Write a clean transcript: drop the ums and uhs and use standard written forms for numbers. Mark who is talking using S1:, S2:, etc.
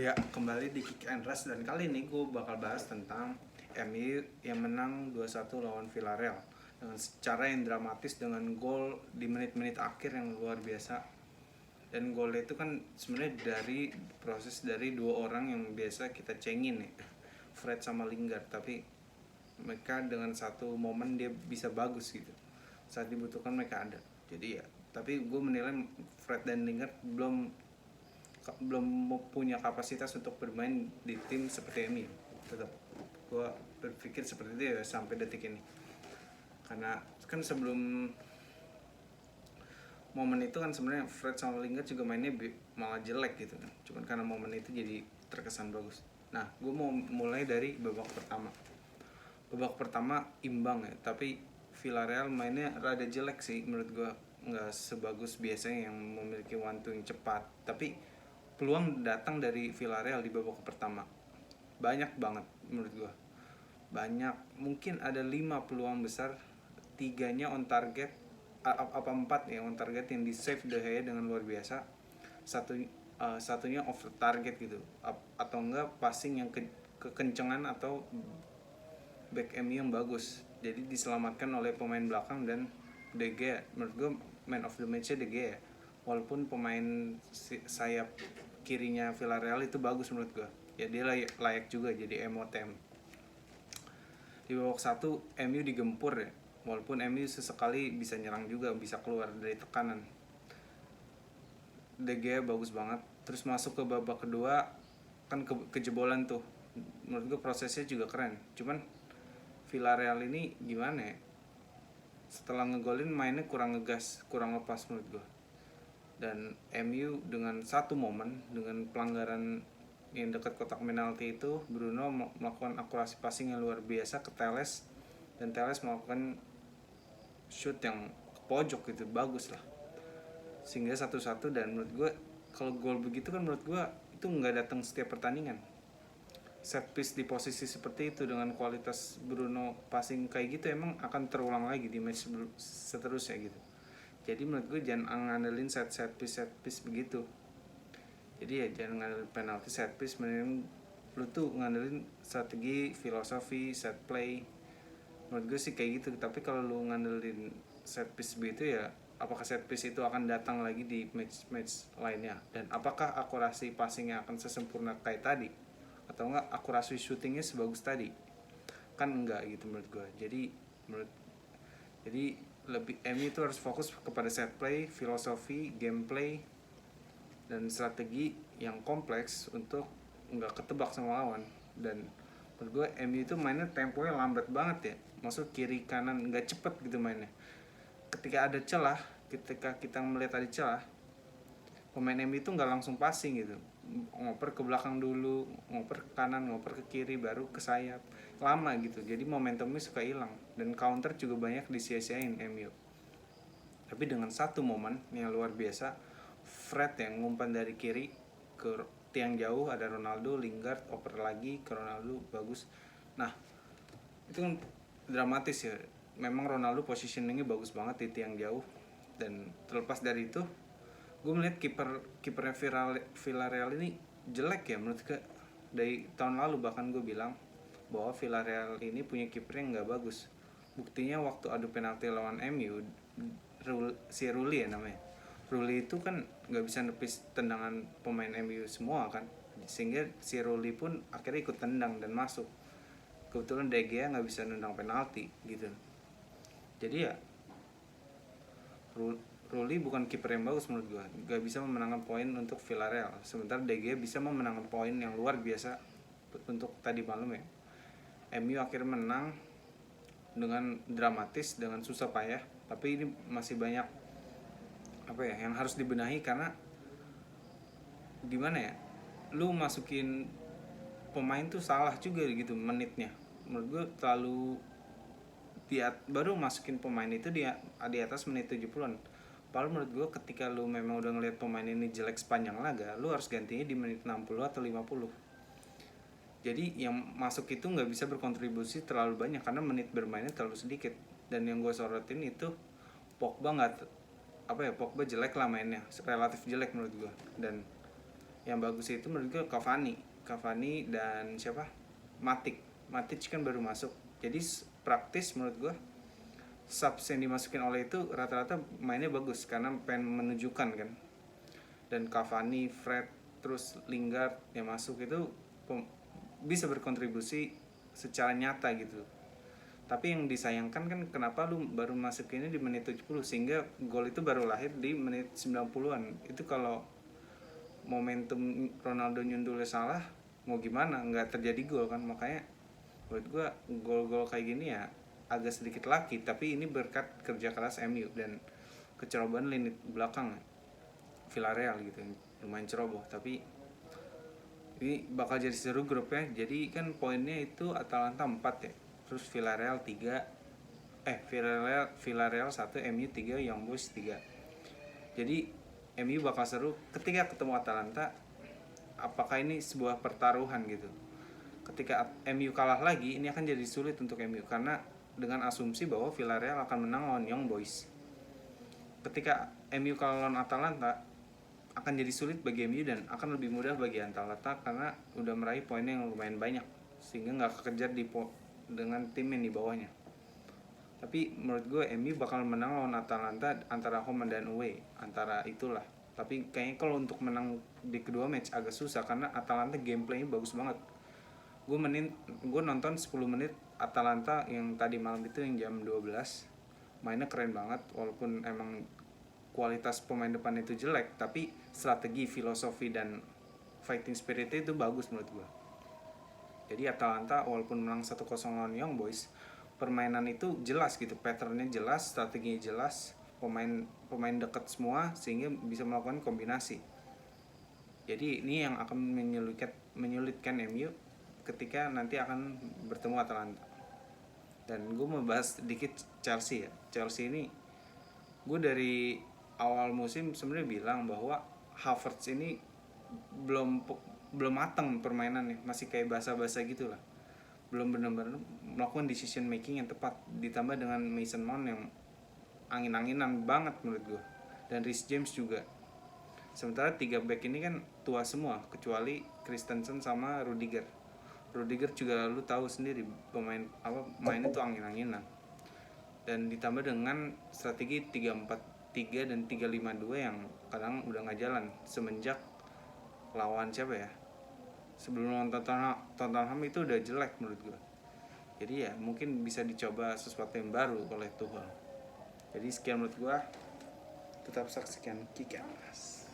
S1: Ya, kembali di Kick and Rush dan kali ini gue bakal bahas tentang MU yang menang 2-1 lawan Villarreal dengan cara yang dramatis dengan gol di menit-menit akhir yang luar biasa. Dan gol itu kan sebenarnya dari proses dari dua orang yang biasa kita cengin ya, Fred sama Lingard, tapi mereka dengan satu momen dia bisa bagus gitu. Saat dibutuhkan mereka ada. Jadi ya, tapi gue menilai Fred dan Lingard belum punya kapasitas untuk bermain di tim seperti ini. Tetap gue berpikir seperti itu ya sampai detik ini, karena kan sebelum momen itu kan sebenarnya Fred sama Lingard juga mainnya malah jelek gitu kan, cuman karena momen itu jadi terkesan bagus. Nah, gue mau mulai dari babak pertama imbang ya, tapi Villarreal mainnya rada jelek sih menurut gue, nggak sebagus biasanya yang memiliki one two yang cepat, tapi peluang datang dari Villarreal di babak pertama banyak banget menurut gue. Banyak, mungkin ada 5 peluang besar, 3-nya on target, apa 4 ya on target yang di save De Gea dengan luar biasa, satunya off target gitu, atau enggak passing yang kekencengan atau back MU yang bagus, jadi diselamatkan oleh pemain belakang dan De Gea. Menurut gue man of the match-nya De Gea, walaupun pemain sayap kirinya Villarreal itu bagus menurut gue ya, dia layak juga jadi MOTM. Di babak satu MU digempur ya, walaupun MU sesekali bisa nyerang juga, bisa keluar dari tekanan. De Gea bagus banget. Terus masuk ke babak kedua kan kejebolan tuh, menurut gue prosesnya juga keren, cuman Villarreal ini gimana ya, setelah ngegolin mainnya kurang ngegas, kurang lepas menurut gue. Dan MU dengan satu momen, dengan pelanggaran yang dekat kotak penalti itu, Bruno melakukan akurasi passing yang luar biasa ke Teles, dan Teles melakukan shoot yang ke pojok gitu, bagus lah, sehingga 1-1. Dan menurut gue kalau gol begitu kan menurut gue itu nggak datang setiap pertandingan. Set piece di posisi seperti itu dengan kualitas Bruno passing kayak gitu emang akan terulang lagi di match seterusnya gitu. Jadi menurut gue jangan ngandelin set piece begitu. Jadi ya jangan ngandelin penalti, set piece, mending lu tuh ngandelin strategi, filosofi, set play. Menurut gue sih kayak gitu. Tapi kalau lu ngandelin set piece begitu ya, apakah set piece itu akan datang lagi di match lainnya, dan apakah akurasi passingnya akan sesempurna kayak tadi, atau enggak akurasi shootingnya sebagus tadi? Kan enggak gitu menurut gue. Jadi lebih MU itu harus fokus kepada set play, filosofi, gameplay, dan strategi yang kompleks untuk nggak ketebak sama lawan. Dan menurut gue MU itu mainnya temponya lambat banget ya, masuk kiri kanan nggak cepet gitu mainnya. Ketika kita melihat ada celah, pemain MU itu nggak langsung passing gitu, ngoper ke belakang dulu, ngoper ke kanan, ngoper ke kiri, baru ke sayap, lama gitu. Jadi momentumnya suka hilang dan counter juga banyak disia-siain MU. Tapi dengan satu momen yang luar biasa, Fred yang ngumpan dari kiri ke tiang jauh, ada Ronaldo, Lingard oper lagi ke Ronaldo, bagus. Nah, itu kan dramatis ya. Memang Ronaldo positioningnya bagus banget di tiang jauh. Dan terlepas dari itu, gue melihat kipernya Villarreal ini jelek ya menurut gue. Dari tahun lalu bahkan gue bilang bahwa Villarreal ini punya kiper yang nggak bagus. Buktinya waktu adu penalti lawan MU, si Ruli ya namanya, Ruli itu kan nggak bisa nepis tendangan pemain MU semua kan, sehingga si Ruli pun akhirnya ikut tendang dan masuk. Kebetulan De Gea nggak bisa nendang penalti gitu. Jadi ya Ruli bukan kiper yang bagus menurut gue, gak bisa memenangkan poin untuk Villarreal. Sementara De Gea bisa memenangkan poin yang luar biasa untuk tadi malam ya. MU akhirnya menang dengan dramatis, dengan susah payah, tapi ini masih banyak apa ya yang harus dibenahi, karena gimana ya, lu masukin pemain tuh salah juga gitu menitnya. Menurut gue terlalu baru masukin pemain itu di atas menit 70-an. Padahal menurut gue ketika lu memang udah ngeliat pemain ini jelek sepanjang laga, lu harus gantinya di menit 60 atau 50. Jadi yang masuk itu nggak bisa berkontribusi terlalu banyak karena menit bermainnya terlalu sedikit. Dan yang gue sorotin itu Pogba jelek lah mainnya, relatif jelek menurut gue. Dan Yang bagus itu menurut gue Cavani dan siapa, Matic kan baru masuk. Jadi praktis menurut gue subs yang dimasukin oleh itu rata-rata mainnya bagus karena pengen menunjukkan kan. Dan Cavani, Fred, terus Lingard yang masuk itu bisa berkontribusi secara nyata gitu. Tapi yang disayangkan kan kenapa lu baru masuk ini di menit 70 sehingga gol itu baru lahir di menit 90-an. Itu kalau momentum Ronaldo nyundulnya salah mau gimana, nggak terjadi gol kan. Makanya buat gue gol-gol kayak gini ya agak sedikit laki, tapi ini berkat kerja keras MU dan kecerobohan lini belakang Villarreal gitu, lumayan ceroboh. Tapi ini bakal jadi seru grupnya. Jadi kan poinnya itu Atalanta 4 ya, terus Villarreal 3, Villarreal 1, MU 3, Young Boys 3. Jadi MU bakal seru ketika ketemu Atalanta. Apakah ini sebuah pertaruhan gitu? Ketika MU kalah lagi, ini akan jadi sulit untuk MU karena dengan asumsi bahwa Villarreal akan menang lawan Young Boys. Ketika MU kalah lawan Atalanta, akan jadi sulit bagi MU dan akan lebih mudah bagi Atalanta karena udah meraih poinnya yang lumayan banyak sehingga nggak kekejar dengan tim yang di bawahnya. Tapi menurut gue MU bakal menang lawan Atalanta antara home dan away, antara itulah. Tapi kayaknya kalau untuk menang di kedua match agak susah karena Atalanta gameplaynya bagus banget. Gue nonton 10 menit Atalanta yang tadi malam itu yang jam 12. Mainnya keren banget walaupun emang kualitas pemain depan itu jelek, tapi strategi, filosofi dan fighting spirit itu bagus menurut gue. Jadi Atalanta walaupun menang 1-0 lawan Young Boys, permainan itu jelas gitu, patternnya jelas, strateginya jelas, pemain dekat semua sehingga bisa melakukan kombinasi. Jadi ini yang akan menyulitkan MU ketika nanti akan bertemu Atalanta. Dan gue mau bahas sedikit Chelsea ya. Chelsea ini gue dari awal musim sebenarnya bilang bahwa Havertz ini belum matang permainannya, masih kayak basa-basa gitu lah, belum benar-benar melakukan decision making yang tepat. Ditambah dengan Mason Mount yang angin-anginan banget menurut gue, dan Reece James juga. Sementara 3 back ini kan tua semua kecuali Christensen sama Rudiger juga lu tahu sendiri mainnya tuh angin-anginan. Dan ditambah dengan strategi 3-4-3 dan 3-5-2 yang kadang udah gak jalan semenjak lawan siapa ya, sebelum lawan Tottenham itu udah jelek menurut gue. Jadi ya mungkin bisa dicoba sesuatu yang baru oleh Tuchel. Jadi sekian menurut gue, tetap saksikan Kick Ass.